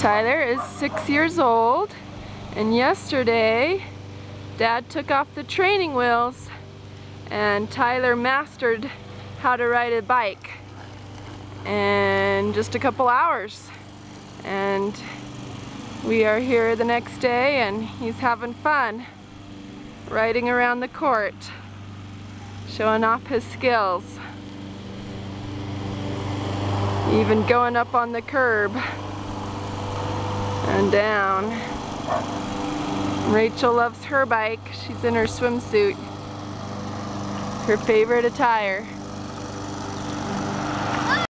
Tyler is 6 years old, and yesterday Dad took off the training wheels and Tyler mastered how to ride a bike in just a couple hours. And we are here the next day and he's having fun riding around the court, showing off his skills. Even going up on the curb and down. Rachel loves her bike. She's in her swimsuit, her favorite attire.